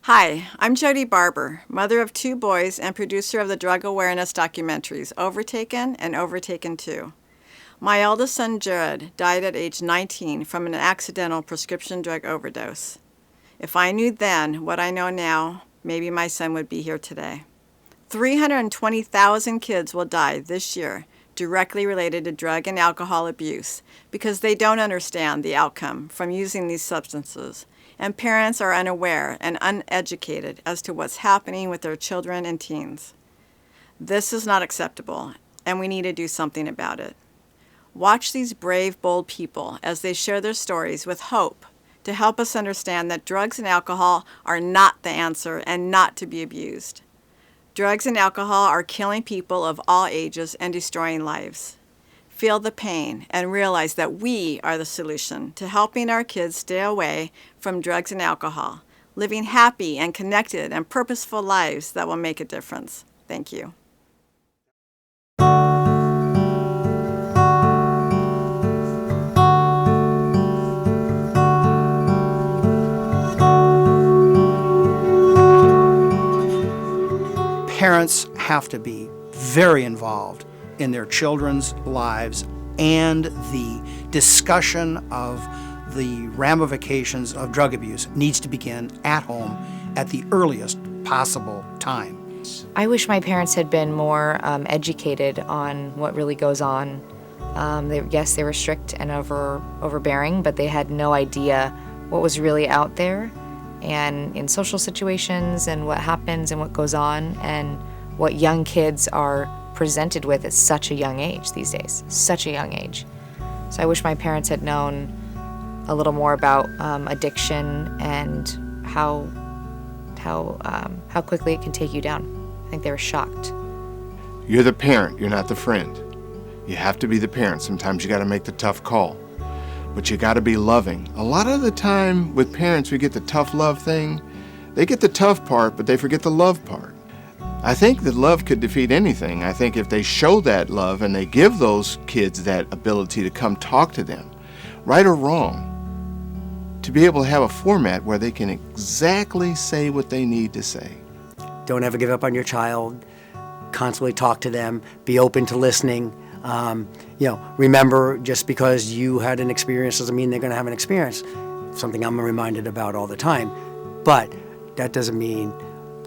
Hi, I'm Jody Barber, mother of 2 boys and producer of the drug awareness documentaries Overtaken and Overtaken 2. My eldest son, Jared, died at age 19 from an accidental prescription drug overdose. If I knew then what I know now, maybe my son would be here today. 320,000 kids will die this year directly related to drug and alcohol abuse because they don't understand the outcome from using these substances, and parents are unaware and uneducated as to what's happening with their children and teens. This is not acceptable, and we need to do something about it. Watch these brave, bold people as they share their stories with hope to help us understand that drugs and alcohol are not the answer and not to be abused. Drugs and alcohol are killing people of all ages and destroying lives. Feel the pain and realize that we are the solution to helping our kids stay away from drugs and alcohol, living happy and connected and purposeful lives that will make a difference. Thank you. Parents have to be very involved in their children's lives, and the discussion of the ramifications of drug abuse needs to begin at home at the earliest possible time. I wish my parents had been more educated on what really goes on. They were strict and overbearing, but they had no idea what was really out there and in social situations and what happens and what goes on and what young kids are presented with at such a young age these days, such a young age. So I wish my parents had known a little more about addiction and how quickly it can take you down. I think they were shocked. You're the parent, you're not the friend. You have to be the parent. Sometimes you got to make the tough call, but you got to be loving. A lot of the time with parents, we get the tough love thing. They get the tough part, but they forget the love part. I think that love could defeat anything. I think if they show that love and they give those kids that ability to come talk to them, right or wrong, to be able to have a format where they can exactly say what they need to say. Don't ever give up on your child. Constantly talk to them. Be open to listening. Remember, just because you had an experience doesn't mean they're going to have an experience. Something I'm reminded about all the time. But that doesn't mean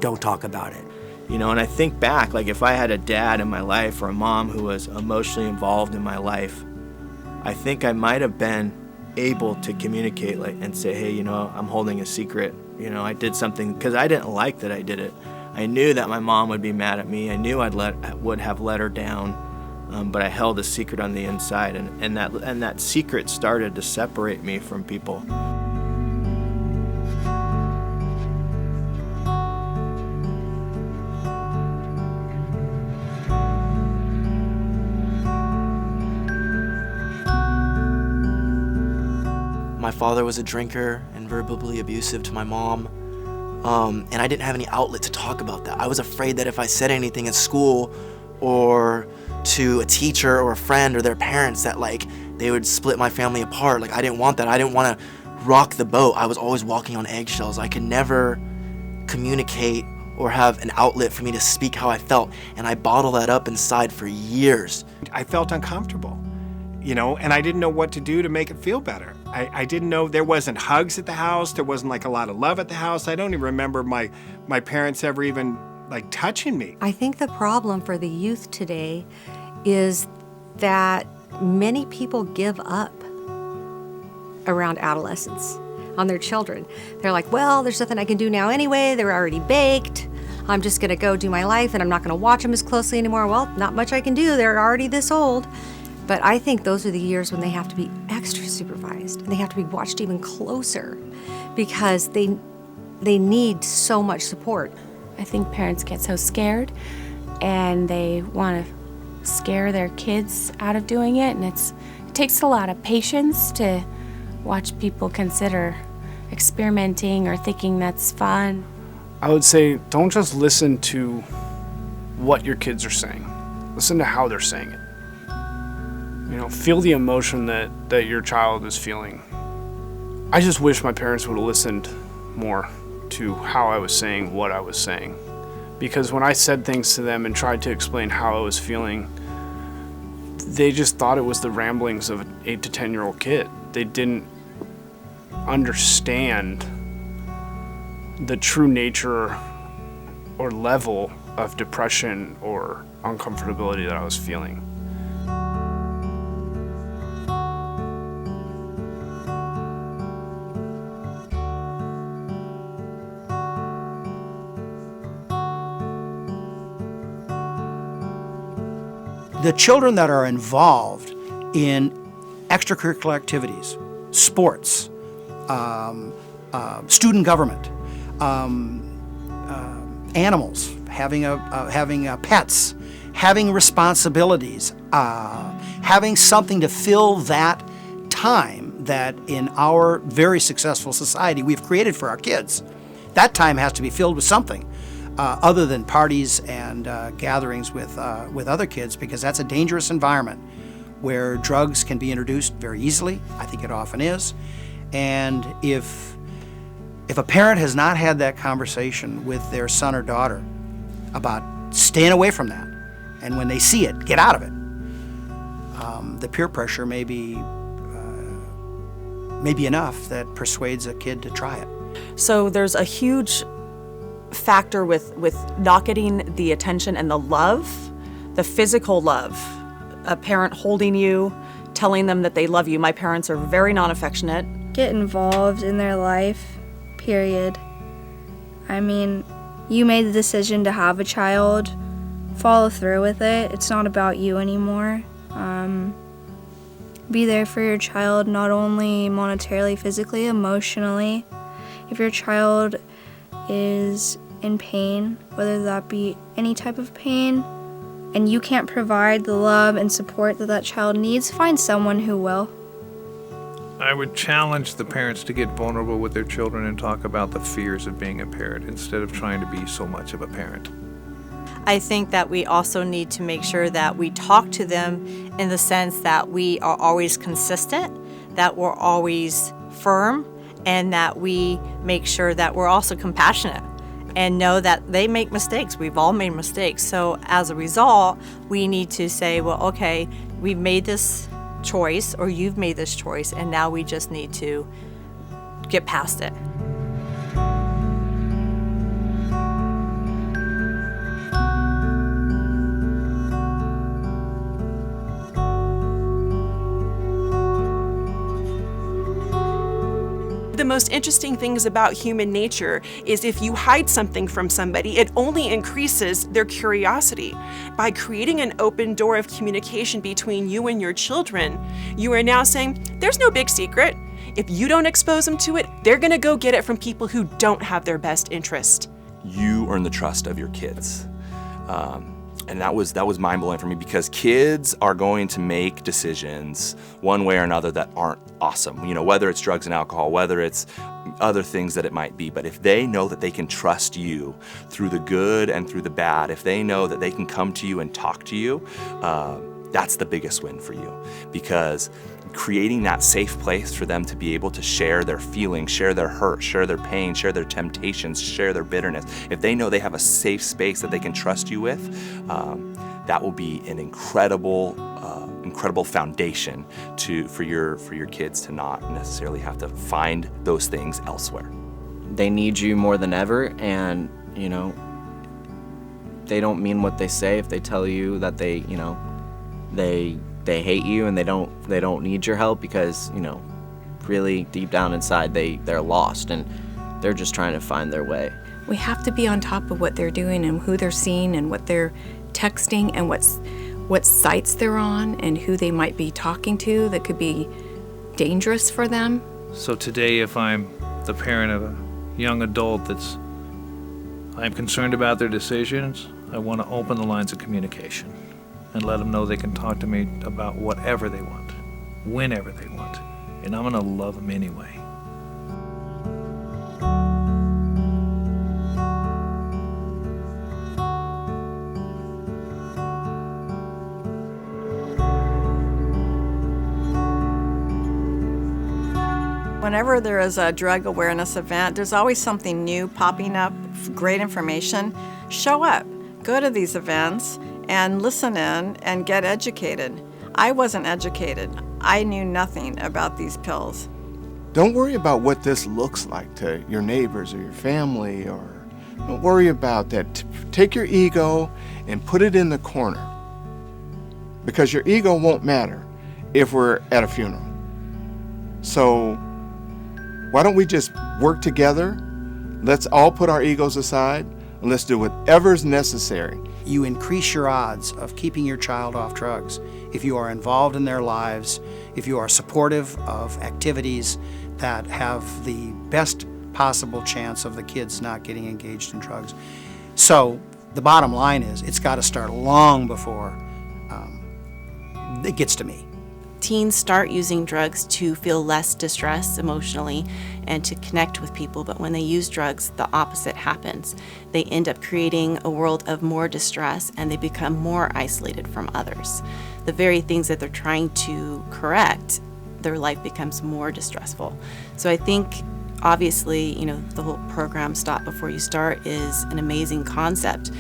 don't talk about it. And I think back, like if I had a dad in my life or a mom who was emotionally involved in my life, I think I might have been able to communicate and say, hey, I'm holding a secret. I did something because I didn't like that I did it. I knew that my mom would be mad at me. I knew I would have let her down, but I held a secret on the inside, and that secret started to separate me from people. My father was a drinker and verbally abusive to my mom, and I didn't have any outlet to talk about that. I was afraid that if I said anything at school or to a teacher or a friend or their parents that they would split my family apart. I didn't want that. I didn't want to rock the boat. I was always walking on eggshells. I could never communicate or have an outlet for me to speak how I felt, and I bottled that up inside for years. I felt uncomfortable, and I didn't know what to do to make it feel better. I didn't know. There wasn't hugs at the house. There wasn't a lot of love at the house. I don't even remember my parents ever even touching me. I think the problem for the youth today is that many people give up around adolescence on their children. They're like, well, there's nothing I can do now anyway. They're already baked. I'm just going to go do my life, and I'm not going to watch them as closely anymore. Well, not much I can do. They're already this old. But I think those are the years when they have to be extra supervised, and they have to be watched even closer because they need so much support. I think parents get so scared and they want to scare their kids out of doing it, and it takes a lot of patience to watch people consider experimenting or thinking that's fun. I would say don't just listen to what your kids are saying. Listen to how they're saying it. Feel the emotion that your child is feeling. I just wish my parents would have listened more. to how I was saying what I was saying. Because when I said things to them and tried to explain how I was feeling, they just thought it was the ramblings of an 8 to 10-year-old kid. They didn't understand the true nature or level of depression or uncomfortability that I was feeling. The children that are involved in extracurricular activities, sports, student government, animals, having pets, having responsibilities, having something to fill that time that in our very successful society we've created for our kids. That time has to be filled with something other than parties and gatherings with other kids, because that's a dangerous environment where drugs can be introduced very easily. I think it often is. And if a parent has not had that conversation with their son or daughter about staying away from that, and when they see it, get out of it, the peer pressure may be enough that persuades a kid to try it. So there's a huge factor with not getting the attention and the love, the physical love. A parent holding you, telling them that they love you. My parents are very non-affectionate. Get involved in their life, period. I mean, you made the decision to have a child, follow through with it. It's not about you anymore. Be there for your child, not only monetarily, physically, emotionally. If your child is in pain, whether that be any type of pain, and you can't provide the love and support that child needs, find someone who will. I would challenge the parents to get vulnerable with their children and talk about the fears of being a parent instead of trying to be so much of a parent. I think that we also need to make sure that we talk to them in the sense that we are always consistent, that we're always firm, and that we make sure that we're also compassionate and know that they make mistakes. We've all made mistakes. So as a result, we need to say, well, okay, we've made this choice, or you've made this choice, and now we just need to get past it. The most interesting things about human nature is if you hide something from somebody, it only increases their curiosity. By creating an open door of communication between you and your children, you are now saying, there's no big secret. If you don't expose them to it, they're gonna go get it from people who don't have their best interest. You earn the trust of your kids. And that was mind-blowing for me, because kids are going to make decisions one way or another that aren't awesome. You know, whether it's drugs and alcohol, whether it's other things that it might be. But if they know that they can trust you through the good and through the bad, if they know that they can come to you and talk to you, that's the biggest win for you. Because creating that safe place for them to be able to share their feelings, share their hurt, share their pain, share their temptations, share their bitterness. If they know they have a safe space that they can trust you with, that will be an incredible foundation for your kids to not necessarily have to find those things elsewhere. They need you more than ever, and you know, they don't mean what they say if they tell you that they hate you and they don't need your help, because really deep down inside they're lost and they're just trying to find their way. We have to be on top of what they're doing and who they're seeing and what they're texting and what sites they're on and who they might be talking to that could be dangerous for them. So today, if I'm the parent of a young adult I'm concerned about their decisions, I want to open the lines of communication and let them know they can talk to me about whatever they want, whenever they want, and I'm gonna love them anyway. Whenever there is a drug awareness event, there's always something new popping up, great information. Show up, go to these events, and listen in and get educated. I wasn't educated. I knew nothing about these pills. Don't worry about what this looks like to your neighbors or your family, or don't worry about that. Take your ego and put it in the corner, because your ego won't matter if we're at a funeral. So why don't we just work together? Let's all put our egos aside and let's do whatever's necessary. You increase your odds of keeping your child off drugs if you are involved in their lives, if you are supportive of activities that have the best possible chance of the kids not getting engaged in drugs. So the bottom line is, it's got to start long before it gets to me. Teens start using drugs to feel less distress emotionally and to connect with people, but when they use drugs, the opposite happens. They end up creating a world of more distress and they become more isolated from others. The very things that they're trying to correct, their life becomes more distressful. So I think obviously, the whole program StopB4UStart is an amazing concept.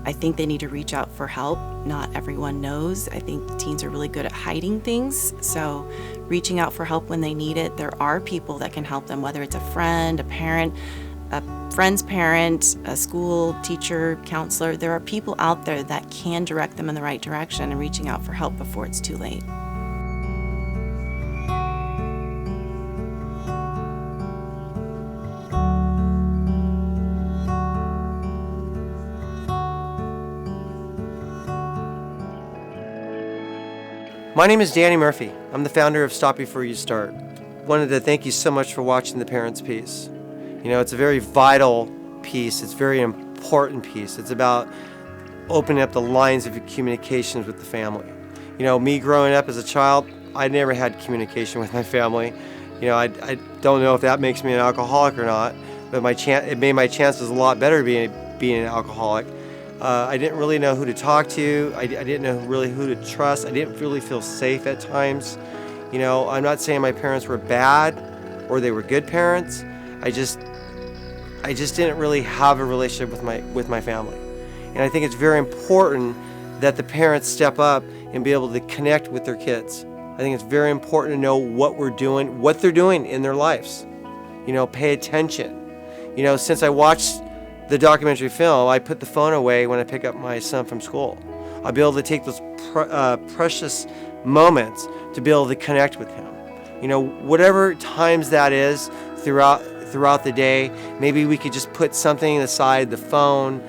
I think they need to reach out for help. Not everyone knows. I think teens are really good at hiding things. So reaching out for help when they need it, there are people that can help them, whether it's a friend, a parent, a friend's parent, a school teacher, counselor. There are people out there that can direct them in the right direction and reaching out for help before it's too late. My name is Danny Murphy. I'm the founder of StopB4UStart. Wanted to thank you so much for watching the Parents piece. It's a very vital piece. It's a very important piece. It's about opening up the lines of communications with the family. Me growing up as a child, I never had communication with my family. I don't know if that makes me an alcoholic or not, but it made my chances a lot better being an alcoholic. I didn't really know who to talk to. I didn't know really who to trust. I didn't really feel safe at times. I'm not saying my parents were bad or they were good parents. I just didn't really have a relationship with my family. And I think it's very important that the parents step up and be able to connect with their kids. I think it's very important to know what they're doing in their lives. Pay attention. Since I watched the documentary film, I put the phone away when I pick up my son from school. I'll be able to take those precious moments to be able to connect with him. Whatever times that is throughout the day, maybe we could just put something aside, the phone,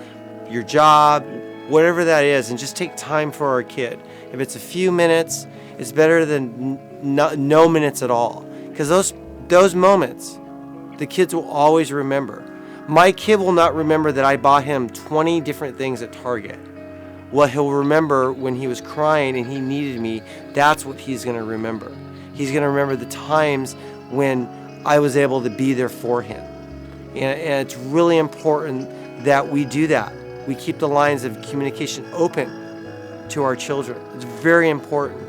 your job, whatever that is, and just take time for our kid. If it's a few minutes, it's better than no minutes at all. Because those moments, the kids will always remember. My kid will not remember that I bought him 20 different things at Target. What he'll remember when he was crying and he needed me, that's what he's going to remember. He's going to remember the times when I was able to be there for him. And it's really important that we do that. We keep the lines of communication open to our children. It's very important,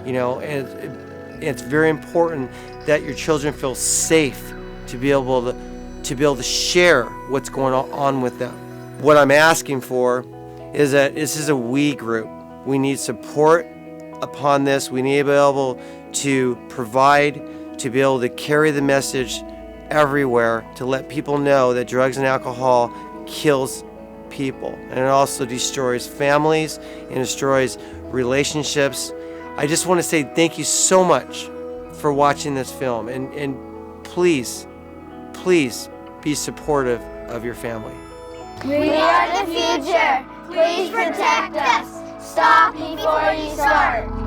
and it's very important that your children feel safe to be able to share what's going on with them. What I'm asking for is that this is a we group. We need support upon this. We need to be able to provide, to be able to carry the message everywhere, to let people know that drugs and alcohol kills people, and it also destroys families and destroys relationships. I just want to say thank you so much for watching this film, and please be supportive of your family. We are the future. Please protect us. Stop before you start.